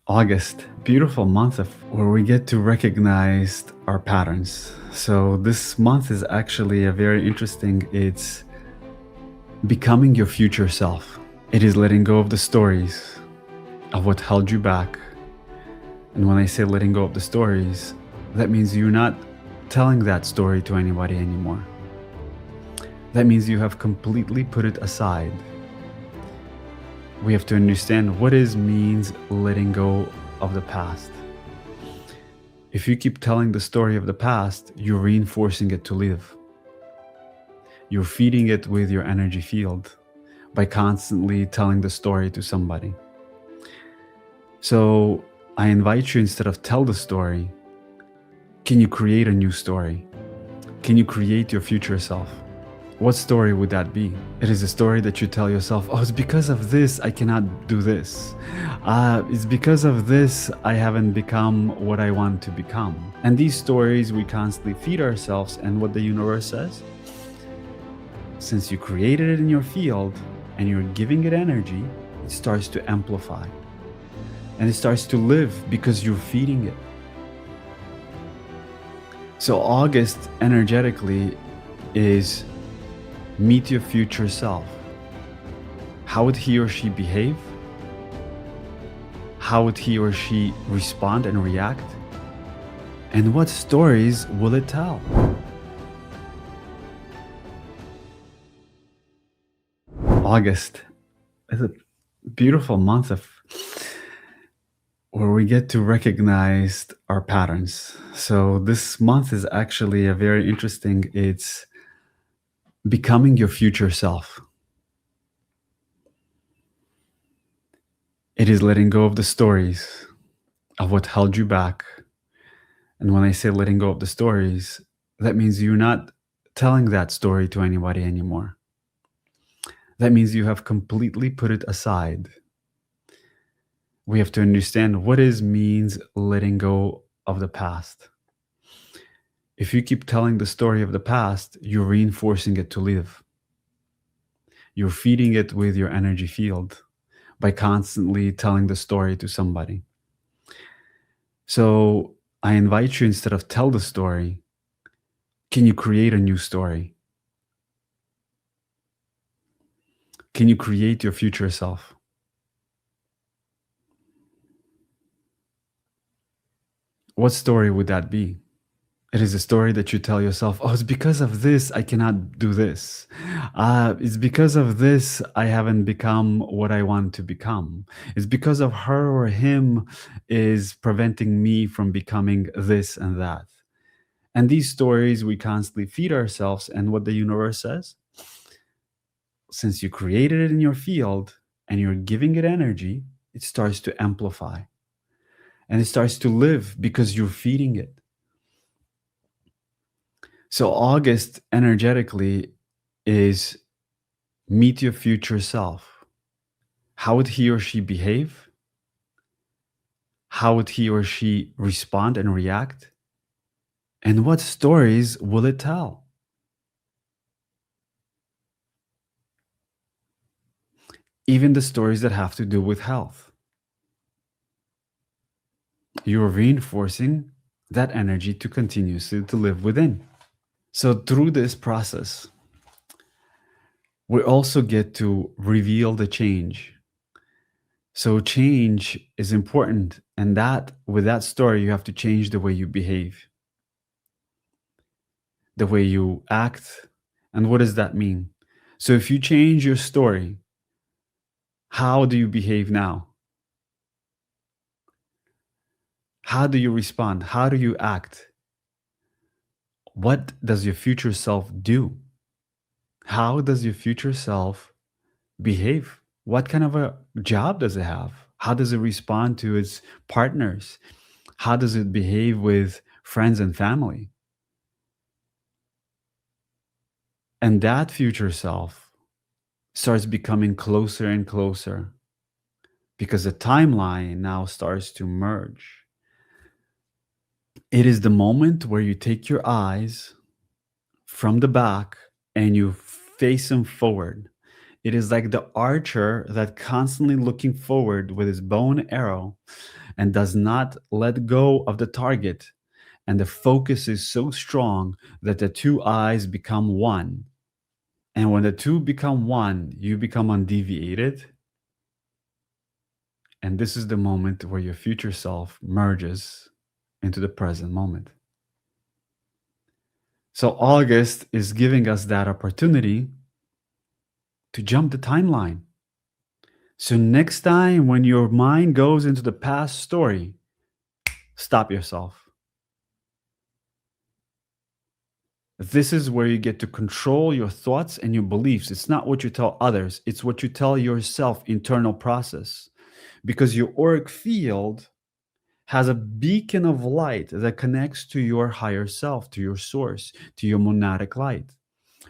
August, beautiful month of where we get to recognize our patterns. So this month is actually a very interesting. It's becoming your future self. It is letting go of the stories of what held you back. And when I say letting go of the stories, that means you're not telling that story to anybody anymore. That means you have completely put it aside. We have to understand what it means letting go of the past. If you keep telling the story of the past, you're reinforcing it to live. You're feeding it with your energy field by constantly telling the story to somebody. So I invite you, instead of tell the story, can you create a new story? Can you create your future self? What story would that be? It is a story that you tell yourself, oh, it's because of this I cannot do this. It's because of this I haven't become what I want to become. And these stories we constantly feed ourselves, and what the universe says, since you created it in your field and you're giving it energy, it starts to amplify. And it starts to live because you're feeding it. So August energetically is meet your future self. How would he or she behave? How would he or she respond and react? And what stories will it tell? August is a beautiful month of where we get to recognize our patterns. So this month is actually a very interesting. It's becoming your future self. It is letting go of the stories of what held you back. And when I say letting go of the stories, that means you're not telling that story to anybody anymore. That means you have completely put it aside. We have to understand what it means letting go of the past. If you keep telling the story of the past, you're reinforcing it to live. You're feeding it with your energy field by constantly telling the story to somebody. So I invite you, instead of tell the story, can you create a new story? Can you create your future self? What story would that be? It is a story that you tell yourself, oh, it's because of this I cannot do this. It's because of this I haven't become what I want to become. It's because of her or him is preventing me from becoming this and that. And these stories we constantly feed ourselves, and what the universe says, since you created it in your field and you're giving it energy, it starts to amplify and it starts to live because you're feeding it. So August energetically is meet your future self. How would he or she behave? How would he or she respond and react? And what stories will it tell? Even the stories that have to do with health. You're reinforcing that energy to continuously to live within. So through this process, we also get to reveal the change. So change is important, and that with that story, you have to change the way you behave, the way you act. And what does that mean? So if you change your story, how do you behave now? How do you respond? How do you act? What does your future self do? How does your future self behave? What kind of a job does it have? How does it respond to its partners? How does it behave with friends and family? And that future self starts becoming closer and closer because the timeline now starts to merge. It is the moment where you take your eyes from the back and you face them forward. It is like the archer that constantly looking forward with his bow and arrow and does not let go of the target. And the focus is so strong that the two eyes become one. And when the two become one, you become undeviated. And this is the moment where your future self merges into the present moment. So August is giving us that opportunity to jump the timeline. So next time when your mind goes into the past story, stop yourself. This is where you get to control your thoughts and your beliefs. It's not what you tell others, it's what you tell yourself, internal process. Because your auric field has a beacon of light that connects to your higher self, to your source, to your monadic light,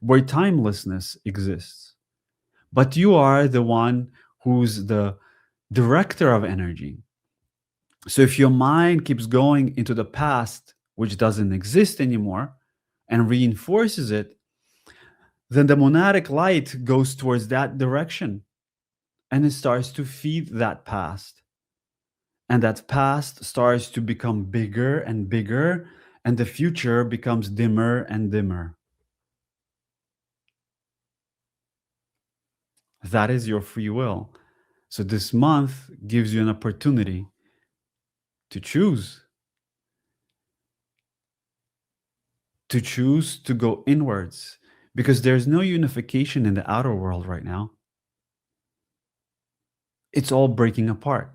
where timelessness exists. But you are the one who's the director of energy. So if your mind keeps going into the past, which doesn't exist anymore, and reinforces it, then the monadic light goes towards that direction and it starts to feed that past. And that past starts to become bigger and bigger, and the future becomes dimmer and dimmer. That is your free will. So this month gives you an opportunity to choose, to go inwards, because there's no unification in the outer world right now. It's all breaking apart.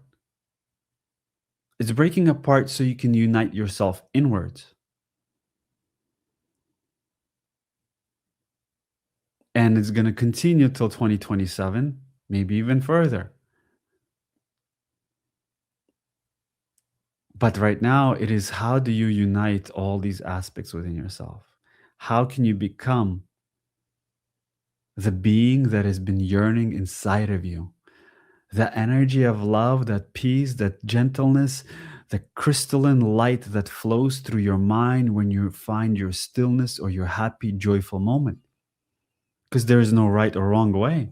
It's breaking apart so you can unite yourself inwards. And it's going to continue till 2027, maybe even further. But right now, it is how do you unite all these aspects within yourself? How can you become the being that has been yearning inside of you? The energy of love, that peace, that gentleness, the crystalline light that flows through your mind when you find your stillness or your happy, joyful moment. Because there is no right or wrong way.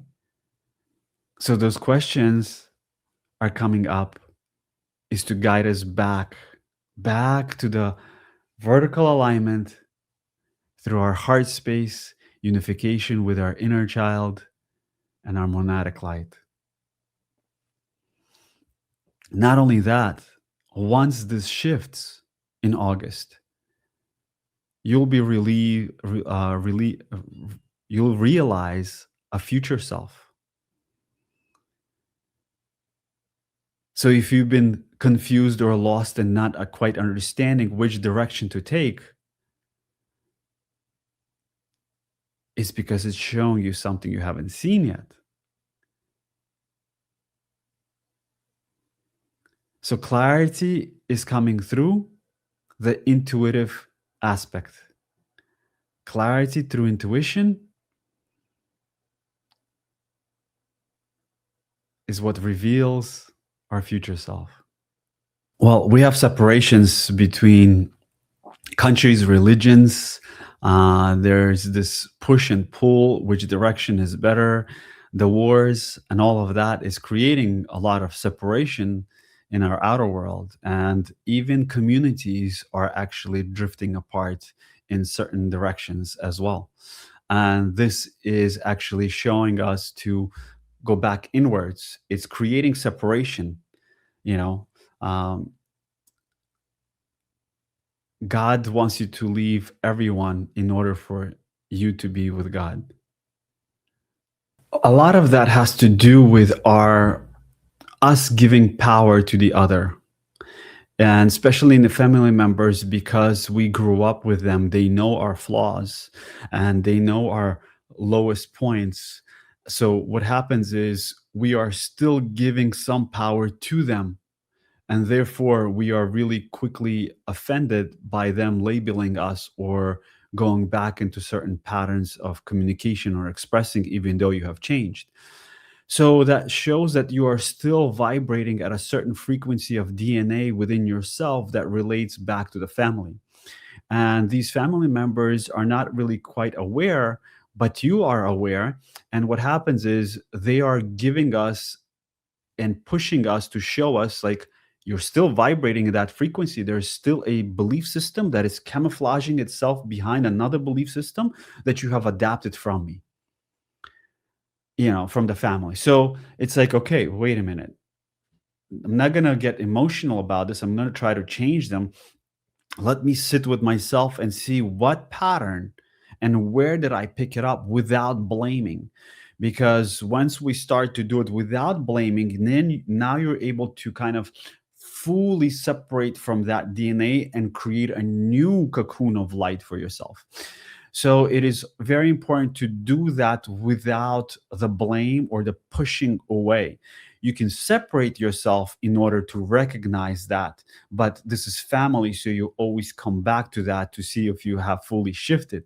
So those questions are coming up is to guide us back to the vertical alignment through our heart space, unification with our inner child and our monadic light. Not only that, once this shifts in August, you'll be you'll realize a future self. So if you've been confused or lost and not quite understanding which direction to take, it's because it's showing you something you haven't seen yet. So clarity is coming through the intuitive aspect. Clarity through intuition is what reveals our future self. Well, we have separations between countries, religions. There's this push and pull, which direction is better. The wars and all of that is creating a lot of separation in our outer world. And even communities are actually drifting apart in certain directions as well. And this is actually showing us to go back inwards. It's creating separation, you know. God wants you to leave everyone in order for you to be with God. A lot of that has to do with our us giving power to the other. And especially in the family members, because we grew up with them, they know our flaws and they know our lowest points. So what happens is we are still giving some power to them. And therefore, we are really quickly offended by them labeling us or going back into certain patterns of communication or expressing, even though you have changed. So that shows that you are still vibrating at a certain frequency of DNA within yourself that relates back to the family. And these family members are not really quite aware, but you are aware. And what happens is they are giving us and pushing us to show us like you're still vibrating at that frequency. There's still a belief system that is camouflaging itself behind another belief system that you have adapted from me, from the family. So it's like, okay, wait a minute. I'm not going to get emotional about this. I'm going to try to change them. Let me sit with myself and see what pattern and where did I pick it up without blaming. Because once we start to do it without blaming, then now you're able to kind of fully separate from that DNA and create a new cocoon of light for yourself. So it is very important to do that without the blame or the pushing away. You can separate yourself in order to recognize that, but this is family, so you always come back to that to see if you have fully shifted.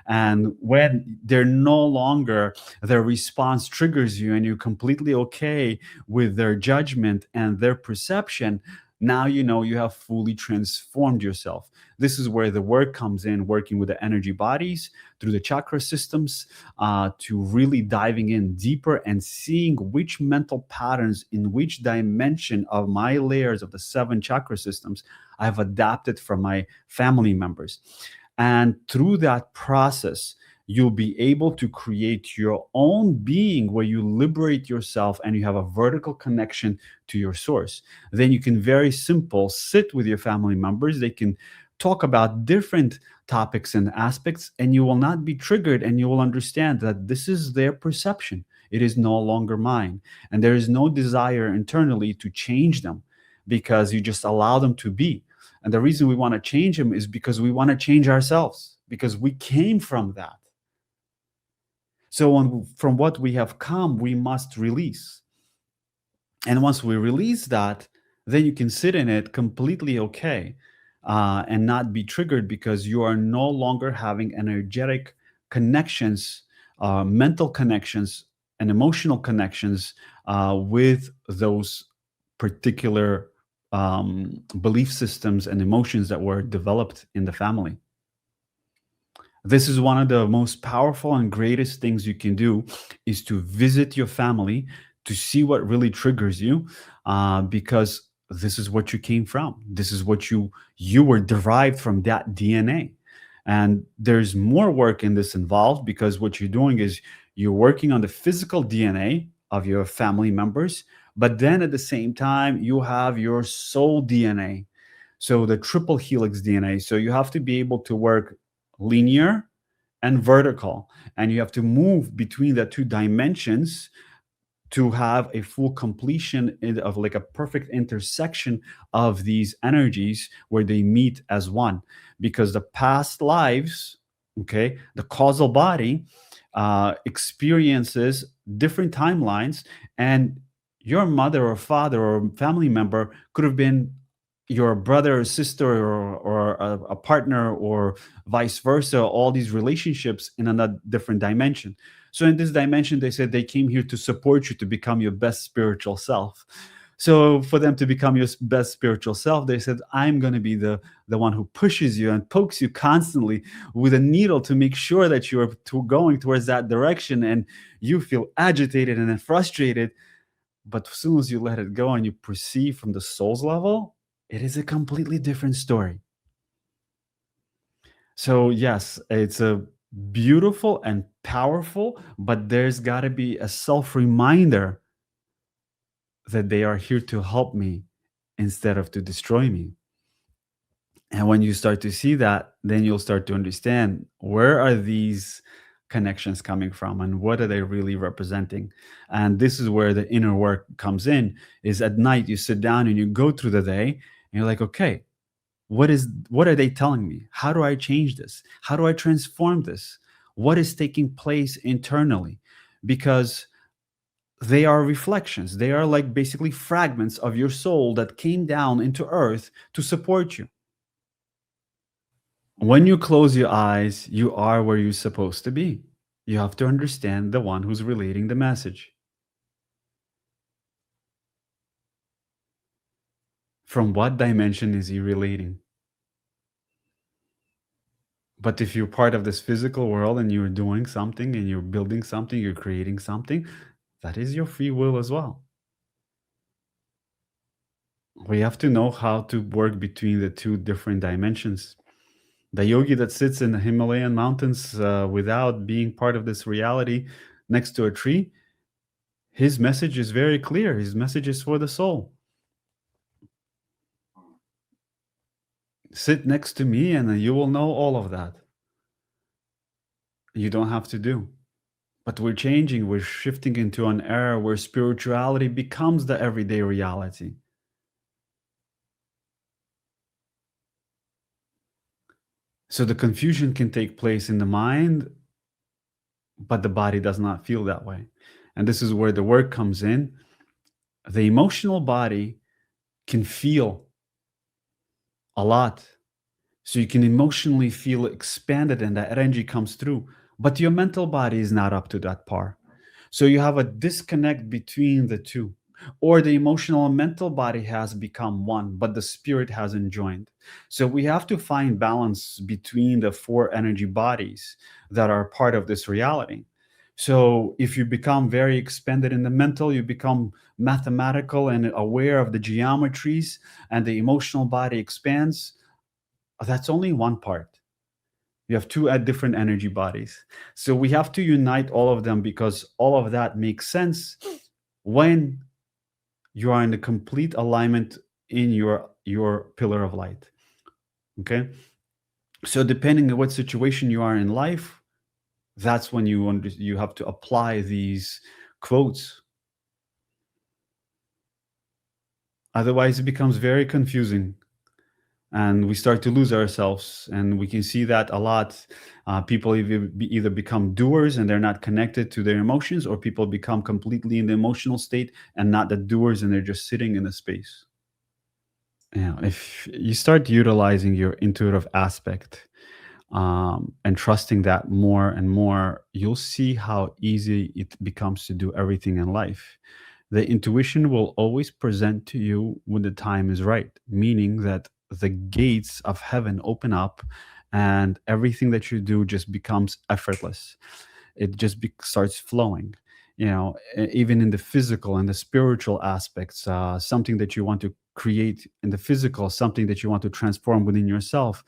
And when they're no longer, their response triggers you and you're completely okay with their judgment and their perception, now you know you have fully transformed yourself. This is where the work comes in, working with the energy bodies through the chakra systems, to really diving in deeper and seeing which mental patterns in which dimension of my layers of the seven chakra systems I've adapted from my family members. And through that process, you'll be able to create your own being where you liberate yourself and you have a vertical connection to your source. Then you can very simple sit with your family members. They can talk about different topics and aspects, and you will not be triggered, and you will understand that this is their perception. It is no longer mine. And there is no desire internally to change them because you just allow them to be. And the reason we want to change them is because we want to change ourselves, because we came from that. So from what we have come, we must release. And once we release that, then you can sit in it completely okay, and not be triggered because you are no longer having energetic connections, mental connections, and emotional connections with those particular belief systems and emotions that were developed in the family. This is one of the most powerful and greatest things you can do, is to visit your family to see what really triggers you, because this is what you came from. This is what you were derived from, that DNA. And there's more work in this involved, because what you're doing is you're working on the physical DNA of your family members, but then at the same time you have your soul DNA, so the triple helix DNA. So you have to be able to work linear and vertical, and you have to move between the two dimensions to have a full completion of like a perfect intersection of these energies where they meet as one. Because the past lives, okay, the causal body experiences different timelines, and your mother or father or family member could have been your brother or sister, or a partner, or vice versa, all these relationships in another different dimension. So in this dimension, they said they came here to support you to become your best spiritual self. So for them to become your best spiritual self, they said, I'm going to be the one who pushes you and pokes you constantly with a needle to make sure that you're going towards that direction, and you feel agitated and then frustrated. But as soon as you let it go and you perceive from the soul's level, it is a completely different story. So yes, it's a beautiful and powerful, but there's got to be a self reminder that they are here to help me instead of to destroy me. And when you start to see that, then you'll start to understand, where are these connections coming from and what are they really representing. And this is where the inner work comes in. Is at night you sit down and you go through the day and you're like, okay, what are they telling me? How do I change this? How do I transform this? What is taking place internally? Because they are reflections. They are like basically fragments of your soul that came down into earth to support you. When you close your eyes, you are where you're supposed to be. You have to understand the one who's relating the message. From what dimension is he relating? But if you're part of this physical world and you're doing something and you're building something, you're creating something, that is your free will as well. We have to know how to work between the two different dimensions. The yogi that sits in the Himalayan mountains without being part of this reality next to a tree, his message is very clear. His message is for the soul. Sit next to me and you will know all of that. You don't have to do. But we're changing, we're shifting into an era where spirituality becomes the everyday reality. So the confusion can take place in the mind, but the body does not feel that way. And this is where the work comes in. The emotional body can feel a lot. So you can emotionally feel expanded and that energy comes through. But your mental body is not up to that par. So you have a disconnect between the two. Or the emotional and mental body has become one, but the spirit hasn't joined. So we have to find balance between the four energy bodies that are part of this reality. So if you become very expanded in the mental, you become mathematical and aware of the geometries, and the emotional body expands. That's only one part. You have two different energy bodies. So we have to unite all of them because all of that makes sense when you are in the complete alignment in your pillar of light. Okay? So depending on what situation you are in life, that's when you have to apply these quotes. Otherwise, it becomes very confusing and we start to lose ourselves. And we can see that a lot. People either become doers and they're not connected to their emotions, or people become completely in the emotional state and not the doers and they're just sitting in the space. If you start utilizing your intuitive aspect and trusting that more and more, you'll see how easy it becomes to do everything in life. The intuition will always present to you when the time is right, meaning that the gates of heaven open up and everything that you do just becomes effortless. It just starts flowing. Even in the physical and the spiritual aspects, something that you want to create in the physical, something that you want to transform within yourself,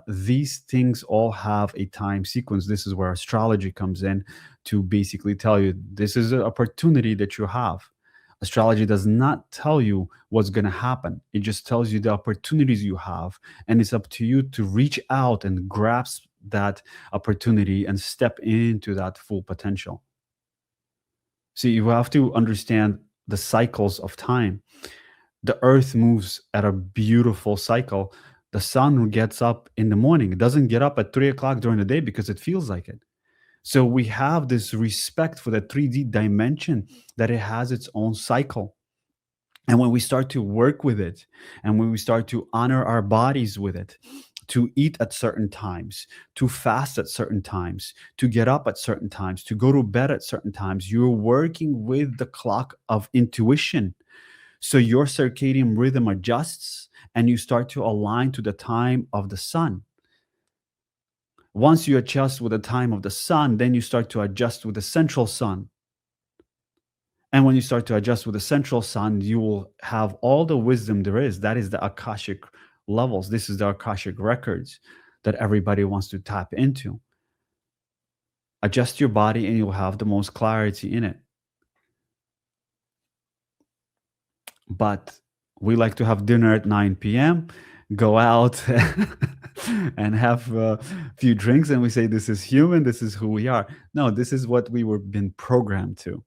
these things all have a time sequence. This is where astrology comes in to basically tell you this is an opportunity that you have. Astrology does not tell you what's going to happen. It just tells you the opportunities you have. And it's up to you to reach out and grasp that opportunity and step into that full potential. See, you have to understand the cycles of time. The earth moves at a beautiful cycle. The sun gets up in the morning. It doesn't get up at 3 o'clock during the day because it feels like it. So we have this respect for the 3D dimension that it has its own cycle. And when we start to work with it, and when we start to honor our bodies with it, to eat at certain times, to fast at certain times, to get up at certain times, to go to bed at certain times, you're working with the clock of intuition. So your circadian rhythm adjusts and you start to align to the time of the sun. Once you adjust with the time of the sun, then you start to adjust with the central sun. And when you start to adjust with the central sun, you will have all the wisdom there is. That is the Akashic levels. This is the Akashic records that everybody wants to tap into. Adjust your body and you'll have the most clarity in it. But we like to have dinner at 9 p.m., go out and have a few drinks, and we say, this is human, this is who we are. No, this is what we were been programmed to.